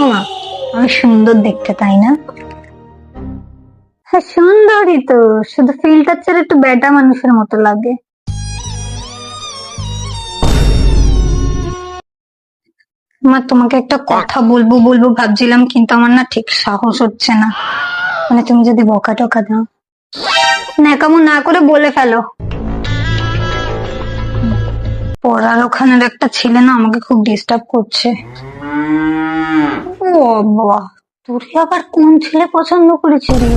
ওমা, আমি সুন্দর দেখতে, তাই না? হ্যাঁ, সুন্দরই তো, শুধু ফিল্টার ছাড়া একটু বেটা মানুষের মতো লাগে। মা, তোমাকে একটা কথা বলবো বলবো ভাবছিলাম, কিন্তু আমার না ঠিক সাহস হচ্ছে না। মানে তুমি যদি বকা টকা দাও, ন্যাকামো না করে বলে ফেলো। পড়ার ওখানের একটা ছেলে না আমাকে খুব ডিস্টার্ব করছে। ও বাবা, তোর আবার কোন ছেলে পছন্দ করেছিলি?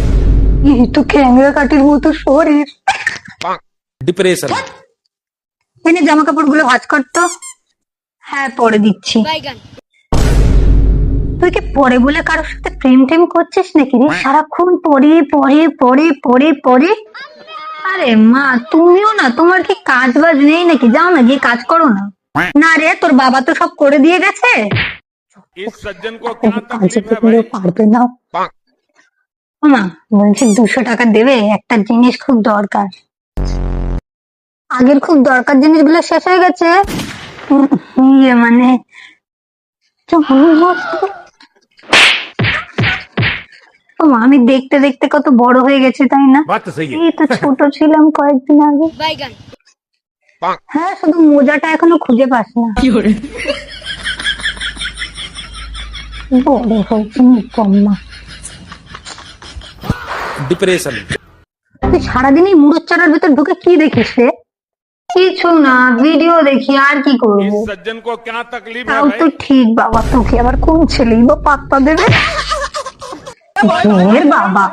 এই তো ক্যাংরা কাটির মতো শরীর। ডিপ্রেশন। এনে জামা কাপড় গুলো ভাঁজ করতো। হ্যাঁ, পরে দিচ্ছি। তুই কি পরে বলে কারোর সাথে প্রেম টেম করছিস নাকি রে? সারাক্ষণ পরে পরে পরে পরে পরে। আরে মা, তুমিও না, তোমার কি কাজ বাজ নেই নাকি? যাও না, গিয়ে কাজ করো না। না রে, তোর বাবা তো সব করে দিয়ে গেছে। इस सज्जन को क्या কাজে तकलीफ है করলেও भाई? পারবে না। মা বলছি, 200 টাকা দেবে? একটা জিনিস খুব দরকার। আগের খুব দরকার জিনিসগুলো শেষ হয়ে গেছে। মানে ও মা, আমি দেখতে দেখতে কত বড় হয়ে গেছি, তাই না? बात तो सही है। এই তো ছোট ছিলাম কয়েকদিন আগে। হ্যাঁ, শুধু মোজাটা এখনো খুঁজে পাস না। বড় হয়েছে কম্মা। डिप्रेशन। তুই সারাদিন এই মুড়োর চারার ভেতর ঢুকে কি দেখিস রে? কিছু না, ভিডিও দেখি, আর কি করবো। इस सज्जन को क्या तकलीफ है তাও তো भाई? ঠিক বাবা, তোকে আবার কোন ছেলেই বা পাত্তা দেবে? বাবা।